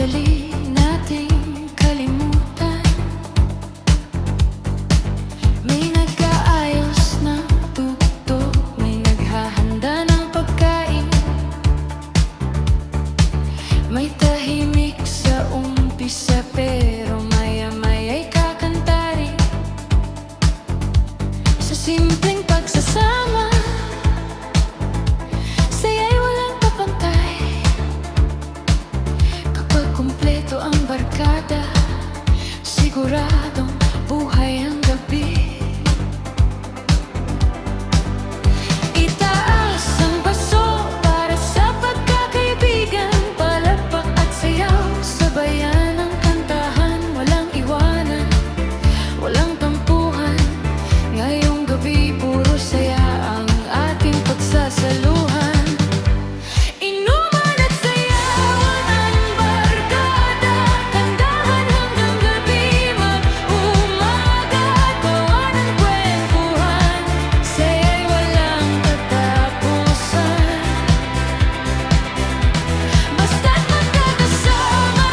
madali nating kalimutan. May nag-aayos ng tugtog, may naghahanda ng pagkain, may tahimik sa umpisa pero maya-maya'y kakanta rin. Sa simpleng pagsasama, saya'y walang kapantay. Kapag kumpleto ang barkada, siguradong buhay ang gabi. Itaas ang paso para sa pagkakaibigan, palakpak at sayaw, sabayan ang kantahan, walang iwanan, walang tampuhan. Ngayong gabi puro saya ang ating pagsasaluhan. Inuman at sayawan ang barkada, kantahan hanggang gabi, mag-umaga, gawa ng kwentuhan, saya'y walang katapusan. Basta't magkakasama,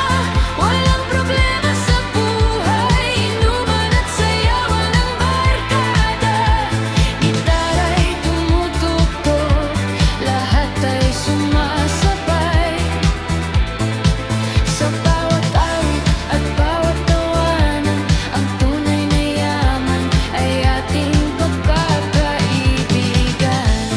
walang problema sa buhay. Inuman at sayawan ang barkada, gitaray tumutugtog, lahat ay sumasabay. Sa bawat awit at bawat tawanan, ang tunay na yaman ay ating pagkakaibigan.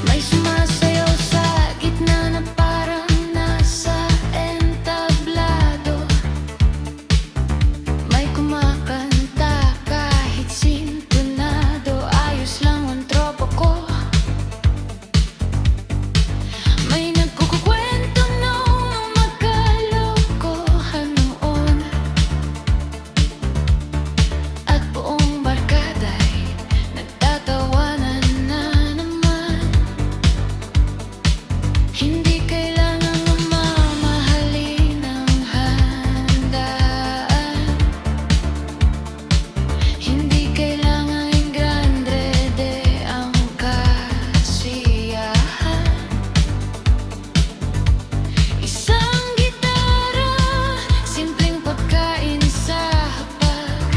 May sumasayaw sa gitna na parang nasa entablado, may kumakanta kahit sintonado, ayos lang ang tropa ko. May nagkukukwento nung magkalokohan noon, at buong barkada'y nagtatawanan na naman. Hindi kailangan mamahalin ang handaan, hindi kailangan grande ang kasiyahan. Isang gitara, simpleng pagkain sa hapag,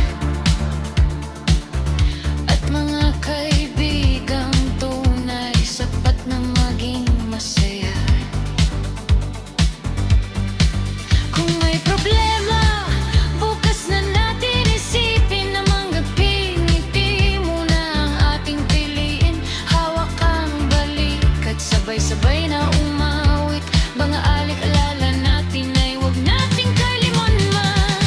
at mga kaibigang tunay, sapat na maging masaya. Kung may problema, bukas na natin isipin na manggaping ngiti muna ang ating piliin. Hawak ang balikat, sabay-sabay na umawit, mga alik-alala natin ay huwag nating kalimutan.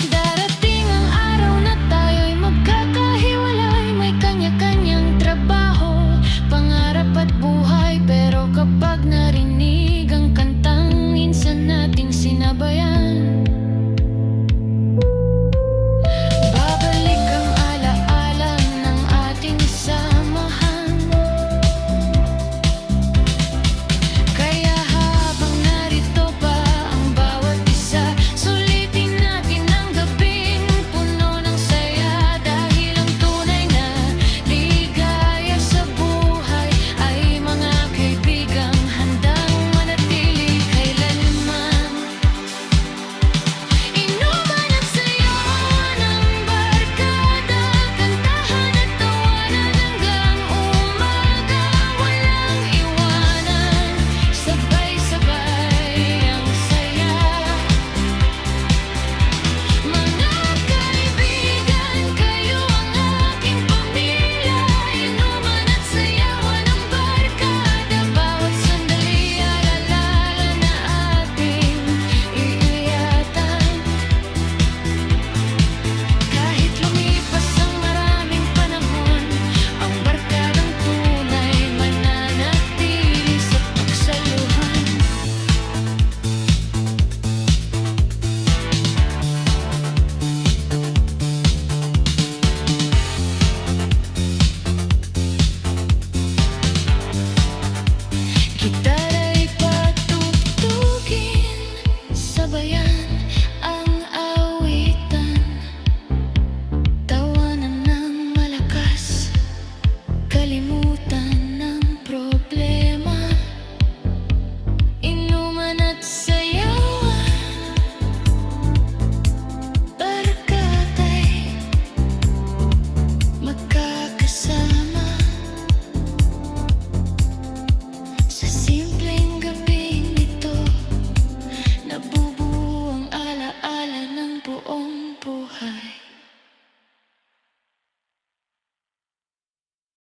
Darating ang araw na tayo'y magkakahiwalay, may kanya-kanyang trabaho, pangarap at buhay. Pero kapag narinig ang kantang minsan nating sinabayan,